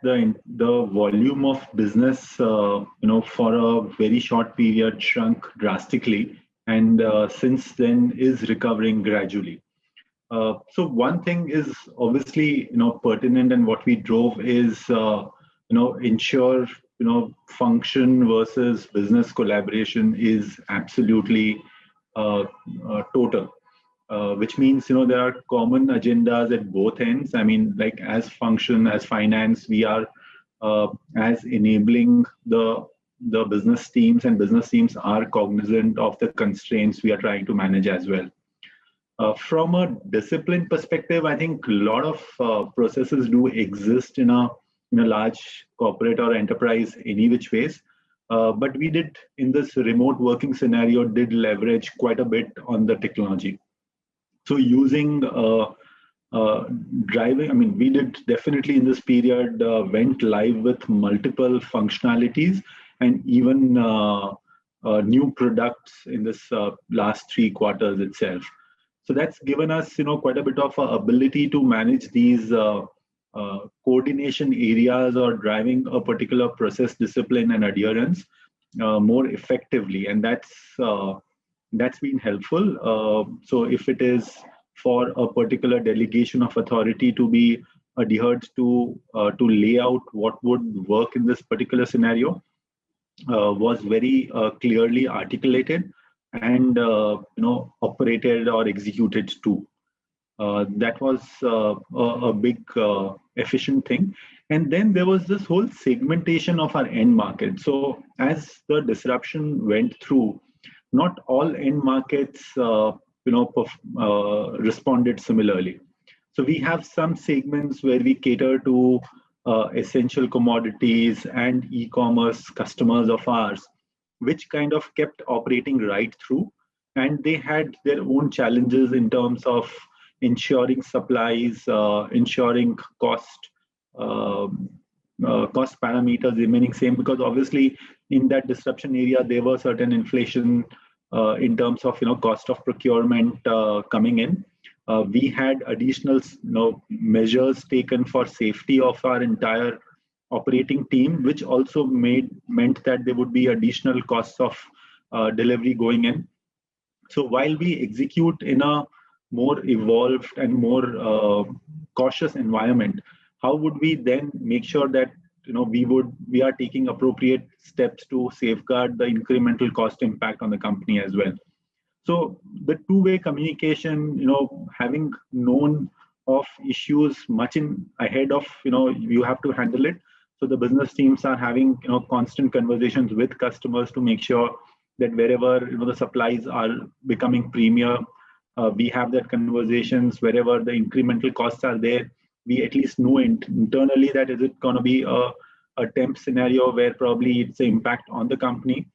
the volume of business, for a very short period shrunk drastically, and since then is recovering gradually. So one thing is obviously pertinent, and what we drove is ensure function versus business collaboration is absolutely total. Which means there are common agendas at both ends. I mean, like as function, as finance, we are as enabling the business teams, and business teams are cognizant of the constraints we are trying to manage as well. From a discipline perspective, I think a lot of processes do exist in a large corporate or enterprise any which ways. But we did, in this remote working scenario, did leverage quite a bit on the technology. So using driving, I mean, we did definitely in this period went live with multiple functionalities and even new products in this last 3 quarters itself. So that's given us, quite a bit of ability to manage these coordination areas or driving a particular process discipline and adherence more effectively, and that's been helpful. So if it is for a particular delegation of authority to be adhered to lay out what would work in this particular scenario, was very clearly articulated and operated or executed too. That was a big efficient thing. And then there was this whole segmentation of our end market. So as the disruption went through, not all end markets responded similarly. So we have some segments where we cater to essential commodities and e-commerce customers of ours, which kind of kept operating right through, and they had their own challenges in terms of ensuring supplies, ensuring cost parameters remaining same, because obviously in that disruption area there were certain inflation in terms of cost of procurement coming in. We had additional measures taken for safety of our entire operating team, which also meant that there would be additional costs of delivery going in. So while we execute in a more evolved and more cautious environment, how would we then make sure that we are taking appropriate steps to safeguard the incremental cost impact on the company as well? So the two-way communication, having known of issues much ahead of you have to handle it. So the business teams are having constant conversations with customers to make sure that wherever the supplies are becoming premier, we have that conversations. Wherever the incremental costs are there, we at least know internally that is it going to be a temp scenario where probably it's an impact on the company,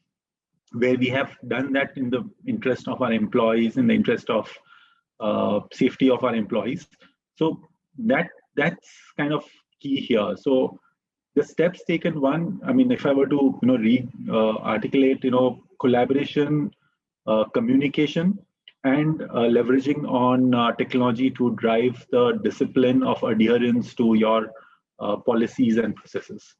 where we have done that in the interest of our employees, in the interest of safety of our employees. So that's kind of key here. So the steps taken, one, I mean, if I were to articulate, collaboration, communication, and leveraging on technology to drive the discipline of adherence to your policies and processes.